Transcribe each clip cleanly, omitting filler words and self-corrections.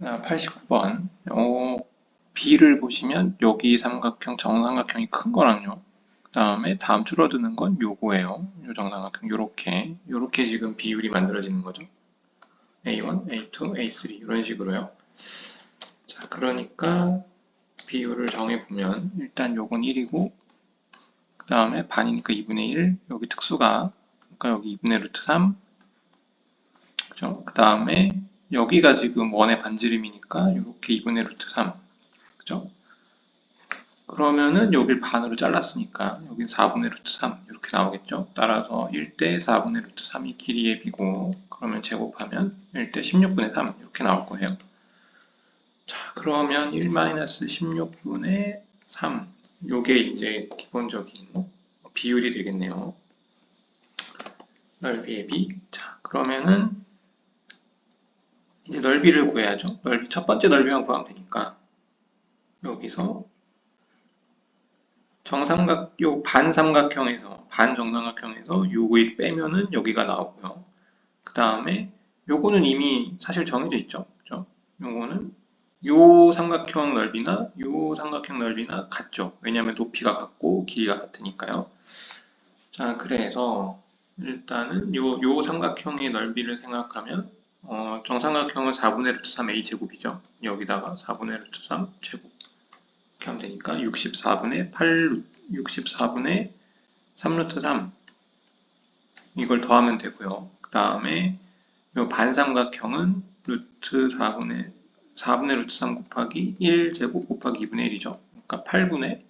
89번. B를 보시면 여기 삼각형, 정삼각형이 큰 거랑요. 그 다음에 다음 줄어드는 건 요거예요. 요 정삼각형, 요렇게 지금 비율이 만들어지는 거죠. A1, A2, A3 이런 식으로요. 자, 그러니까 비율을 정해보면 일단 요건 1이고 그 다음에 반이니까 2분의 1, 여기 특수가 그러니까 여기 2분의 루트 3, 그죠? 그 다음에 여기가 지금 원의 반지름이니까 이렇게 2분의 루트 3, 그죠? 그러면은 여길 반으로 잘랐으니까 여긴 4분의 루트 3 이렇게 나오겠죠. 따라서 1대 4분의 루트 3이 길이의 비고 그러면 제곱하면 1대 16분의 3 이렇게 나올 거예요. 자, 그러면 1-16분의 3 요게 이제 기본적인 비율이 되겠네요. 넓이의 비. 자, 그러면은 이제 넓이를 구해야죠. 넓이 첫 번째 넓이만 구하면 되니까 여기서 요 반삼각형에서 반정삼각형에서 요거 빼면은 여기가 나오고요. 그 다음에 요거는 이미 사실 정해져 있죠. 그죠? 요거는 요 삼각형 넓이나 요 삼각형 넓이나 같죠. 왜냐하면 높이가 같고 길이가 같으니까요. 자, 그래서 일단은 요 삼각형의 넓이를 생각하면 정삼각형은 4분의 루트 3 a 제곱이죠. 여기다가 4분의 루트 3 제곱 이렇게 하면 되니까 64분의 3루트 3 이걸 더하면 되고요. 그 다음에 요 반삼각형은 루트 4분의 루트 3 곱하기 1 제곱 곱하기 2분의 1이죠. 그러니까 8분의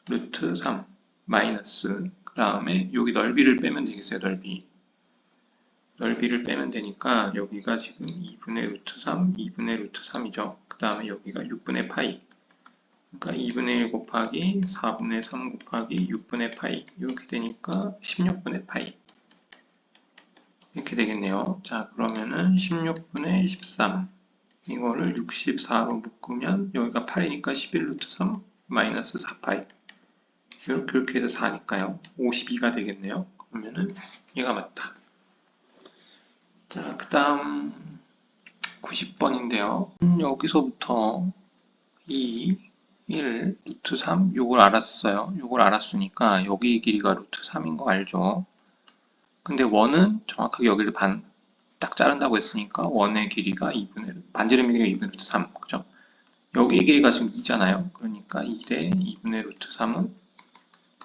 루트 3 마이너스 그 다음에 여기 넓이를 빼면 되겠어요. 넓이를 빼면 되니까 여기가 지금 2분의 루트 3, 2분의 루트 3이죠. 그 다음에 여기가 6분의 파이 그러니까 2분의 1 곱하기 4분의 3 곱하기 6분의 파이 이렇게 되니까 16분의 파이 이렇게 되겠네요. 자, 그러면은 16분의 13 이거를 64로 묶으면 여기가 8이니까 11루트 3 마이너스 4파이 이렇게 해서 4니까요. 52가 되겠네요. 그러면은 얘가 맞다. 자, 그 다음 90번인데요. 여기서부터 2, 1, 루트 3 요걸 알았어요. 요걸 알았으니까 여기 길이가 루트 3인 거 알죠? 근데 원은 정확하게 여기를 딱 자른다고 했으니까 원의 길이가 2분의 반지름의 길이가 2분의 루트 3 그죠? 여기의 길이가 지금 2잖아요. 그러니까 2대 2분의 루트 3은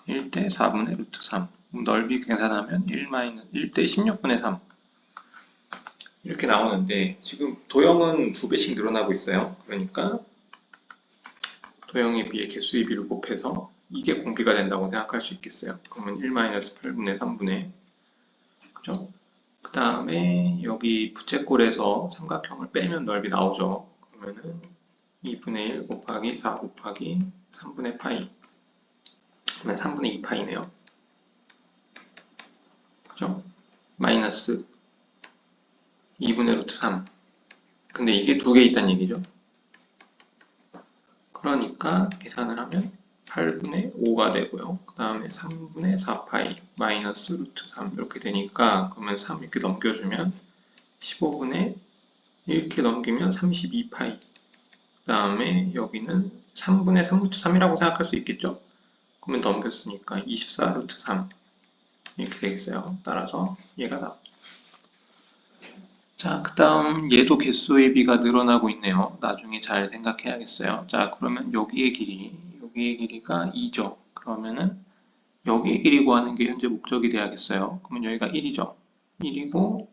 1대 4분의 루트 3 넓이 계산하면 1대 16분의 3 이렇게 나오는데 지금 도형은 2배씩 늘어나고 있어요. 그러니까 도형에 비해 개수의 비를 곱해서 이게 공비가 된다고 생각할 수 있겠어요. 그러면 1-8분의 3분의 그죠? 그 다음에 여기 부채꼴에서 삼각형을 빼면 넓이 나오죠. 그러면은 2분의 1 곱하기 4 곱하기 3분의 파이 그러면 3분의 2파이네요. 그죠? 마이너스 2분의 루트 3 근데 이게 두 개 있다는 얘기죠. 그러니까 계산을 하면 8분의 5가 되고요. 그 다음에 3분의 4파이 마이너스 루트 3 이렇게 되니까 그러면 3 이렇게 넘겨주면 15분의 이렇게 넘기면 32파이 그 다음에 여기는 3분의 3루트 3이라고 생각할 수 있겠죠? 그러면 넘겼으니까 24 루트 3 이렇게 되겠어요. 따라서 얘가 답. 자, 그 다음 얘도 개수의 비가 늘어나고 있네요. 나중에 잘 생각해야겠어요. 자, 그러면 여기의 길이가 2죠. 그러면은 여기의 길이 구하는 게 현재 목적이 돼야겠어요. 그러면 여기가 1이죠. 1이고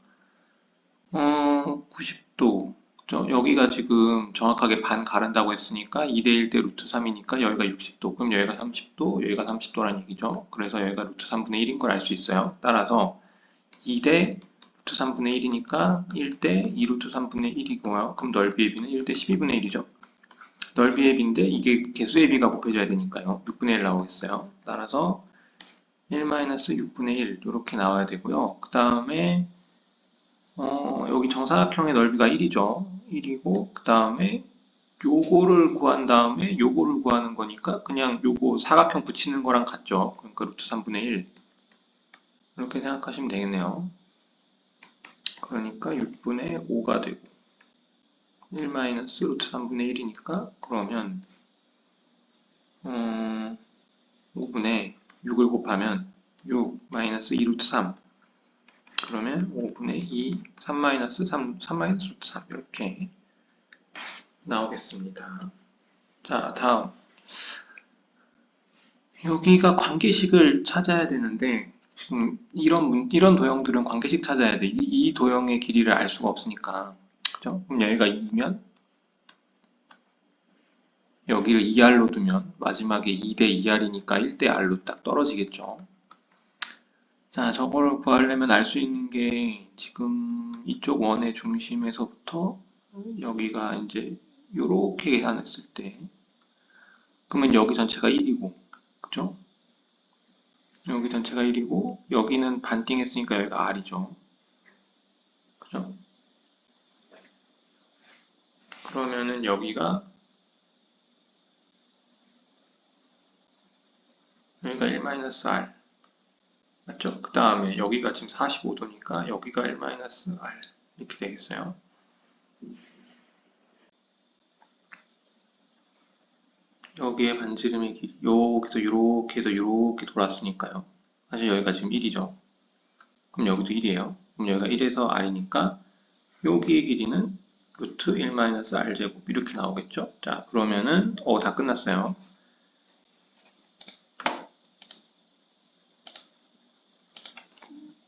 90도 여기가 지금 정확하게 반 가른다고 했으니까 2대 1대 루트 3이니까 여기가 60도 그럼 여기가 30도 여기가 30도라는 얘기죠. 그래서 여기가 루트 3분의 1인 걸 알 수 있어요. 따라서 2대 루트 3분의 1이니까 1대 2루트 3분의 1이고요. 그럼 넓이의 비는 1대 12분의 1이죠. 넓이의 비인데 이게 개수의 비가 곱해져야 되니까요. 6분의 1 나오겠어요. 따라서 1-6분의 1 이렇게 나와야 되고요. 그 다음에 여기 정사각형의 넓이가 1이죠. 1이고 그 다음에 요거를 구한 다음에 요거를 구하는 거니까 그냥 요거 사각형 붙이는 거랑 같죠. 그러니까 루트 3분의 1 이렇게 생각하시면 되겠네요. 그러니까 6분의 5가 되고 1 마이너스 루트 3분의 1이니까 그러면 5분의 6을 곱하면 6 마이너스 2 루트 3 그러면 5분의 2 3 마이너스 3 마이너스 루트 3 이렇게 나오겠습니다. 자, 다음 여기가 관계식을 찾아야 되는데 지금 이런 도형들은 관계식 찾아야 돼. 이 도형의 길이를 알 수가 없으니까. 그죠? 그럼 여기가 2면 여기를 2R로 두면 마지막에 2대 2R이니까 1대 R로 딱 떨어지겠죠. 자, 저걸 구하려면 알 수 있는 게 지금 이쪽 원의 중심에서부터 여기가 이제 이렇게 계산했을 때 그러면 여기 전체가 1이고 그죠? 여기 전체가 1이고 여기는 반띵했으니까 여기가 R이죠. 그죠? 그러면은 여기가 1-R 맞죠? 그 다음에 여기가 지금 45도니까 여기가 1-R 이렇게 되겠어요. 여기에 반지름의 길이 여기서 이렇게 해서 이렇게 돌았으니까요. 사실 여기가 지금 1이죠. 그럼 여기도 1이에요. 그럼 여기가 1에서 R이니까 여기의 길이는 루트 1-R 제곱 이렇게 나오겠죠. 자, 그러면은 다 끝났어요.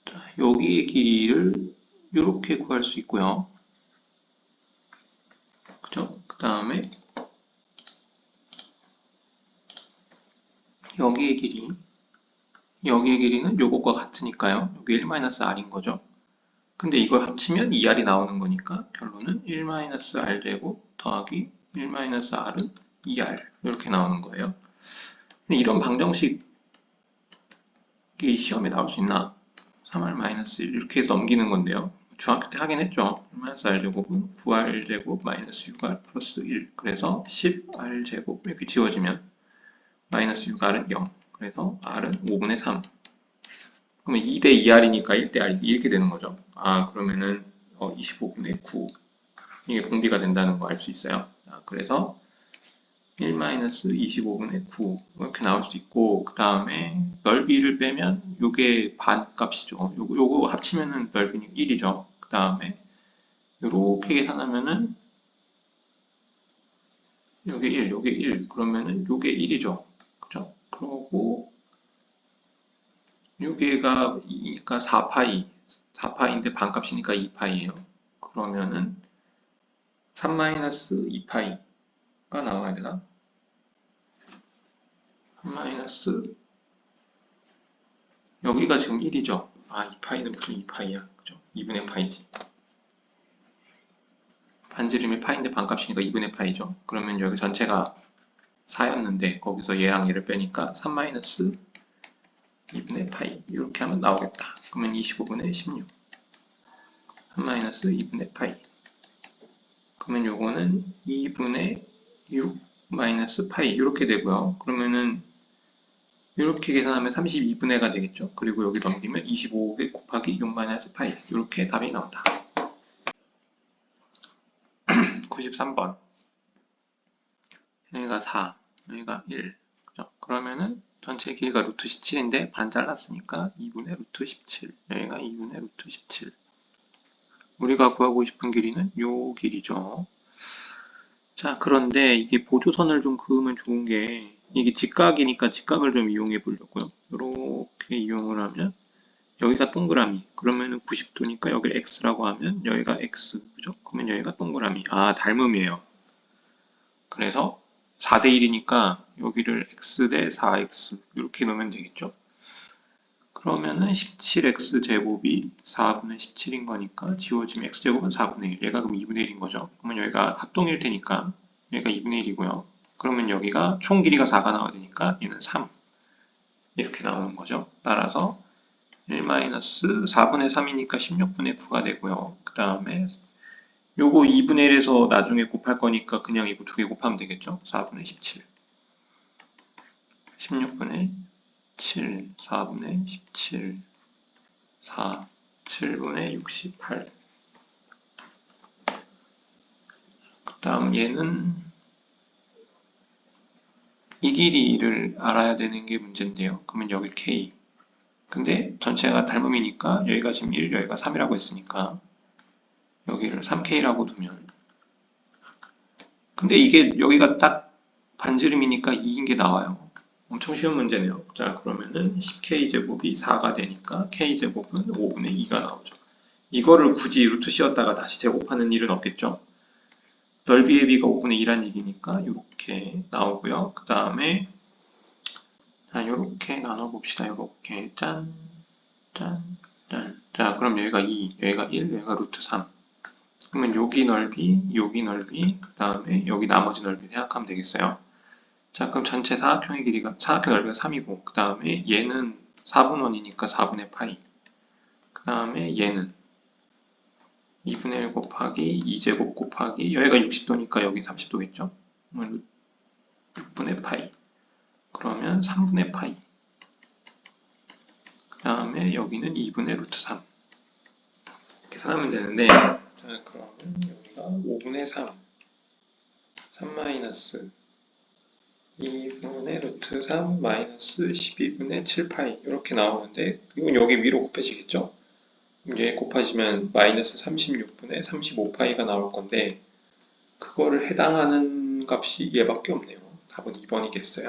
자, 여기의 길이를 이렇게 구할 수 있고요. 그죠? 그 다음에 여기의 길이는 요것과 같으니까요. 여기 1-R인 거죠. 근데 이걸 합치면 2R이 나오는 거니까 결론은 1-R 제곱 더하기 1-R은 2R 이렇게 나오는 거예요. 근데 이런 방정식이 시험에 나올 수 있나? 3R-1 이렇게 해서 넘기는 건데요. 중학교 때 하긴 했죠. 1-R 제곱은 9R 제곱 마이너스 6R 플러스 1 그래서 10R 제곱 이렇게 지워지면 마이너스 6R은 0 그래서 R은 5분의 3 그러면 2대 2R이니까 1대 R 이렇게 되는 거죠. 아 그러면은 25분의 9 이게 공비가 된다는 거 알 수 있어요. 자, 그래서 1-25분의 9 이렇게 나올 수 있고 그 다음에 넓이를 빼면 이게 반값이죠. 요거 합치면은 넓이는 1이죠. 그 다음에 이렇게 계산하면은 요게 1, 요게 1 그러면은 요게 1이죠. 그죠? 그러고 요게가 2니까 4파이 4파이인데 반값이니까 2파이예요. 그러면은 3-2파이가 나와야 되나? 3- 여기가 지금 1이죠. 아, 2파이는 무슨 2파이야. 그죠? 2분의 파이지. 반지름이 파인데 반값이니까 2분의 파이죠. 그러면 여기 전체가 4였는데 거기서 얘랑 얘를 빼니까 3-2분의 파이 이렇게 하면 나오겠다. 그러면 25분의 16 3-2분의 파이 그러면 요거는 2분의 6 마이너스 파이 이렇게 되고요. 그러면은 이렇게 계산하면 32분의가 되겠죠. 그리고 여기 넘기면 25 곱하기 6 마이너스 파이 이렇게 답이 나온다. 93번 여기가 4 여기가 1 그죠? 그러면은 전체 길이가 루트 17인데 반 잘랐으니까 2분의 루트 17 여기가 2분의 루트 17 우리가 구하고 싶은 길이는 요 길이죠. 자 그런데 이게 보조선을 좀 그으면 좋은 게 이게 직각이니까 직각을 좀 이용해 보려고요. 이렇게 이용을 하면 여기가 동그라미 그러면은 90도니까 여기를 x라고 하면 여기가 x 그죠? 그러면 여기가 동그라미 아 닮음이에요. 그래서 4대 1이니까 여기를 x 대 4x 이렇게 놓으면 되겠죠. 그러면은 17x 제곱이 4분의 17인 거니까 지워지면 x제곱은 4분의 1 얘가 그럼 2분의 1인 거죠. 그러면 여기가 합동일 테니까 여기가 2분의 1이고요. 그러면 여기가 총 길이가 4가 나와야 되니까 얘는 3 이렇게 나오는 거죠. 따라서 1-4분의 3이니까 16분의 9가 되고요. 그 다음에 요거 2분의 1에서 나중에 곱할 거니까 그냥 이거 두 개 곱하면 되겠죠. 4분의 17 16분의 7 4분의 17 4 7분의 68 다음 얘는 이 길이를 알아야 되는 게 문제인데요. 그러면 여기 K. 근데 전체가 닮음이니까 여기가 지금 1, 여기가 3이라고 했으니까 여기를 3K라고 두면, 근데 이게 여기가 딱 반지름이니까 2인 게 나와요. 엄청 쉬운 문제네요. 자, 그러면은 10K제곱이 4가 되니까 K제곱은 5분의 2가 나오죠. 이거를 굳이 루트 씌웠다가 다시 제곱하는 일은 없겠죠? 넓이의 비가 5분의 2란 얘기니까 이렇게 나오고요. 그 다음에 이렇게 나눠봅시다. 이렇게 짠, 짠, 짠. 자, 그럼 여기가 2, 여기가 1, 여기가 루트 3. 그러면 여기 넓이, 그 다음에 여기 나머지 넓이 생각하면 되겠어요. 자, 그럼 전체 사각형의 길이가, 사각형 넓이가 3이고, 그 다음에 얘는 4분원이니까 4분의 파이. 그 다음에 얘는 2분의 1 곱하기 2제곱 곱하기, 여기가 60도니까 여기 30도겠죠? 6분의 파이. 그러면 3분의 파이. 그 다음에 여기는 2분의 루트 3. 이렇게 사면 되는데, 자, 그러면 여기가 5분의 3. 3 마이너스 2분의 루트 3 마이너스 12분의 7파이. 이렇게 나오는데, 이건 여기 위로 곱해지겠죠? 얘 곱하시면 마이너스 36분의 35파이가 나올 건데, 그거를 해당하는 값이 얘밖에 없네요. 답은 2번이겠어요.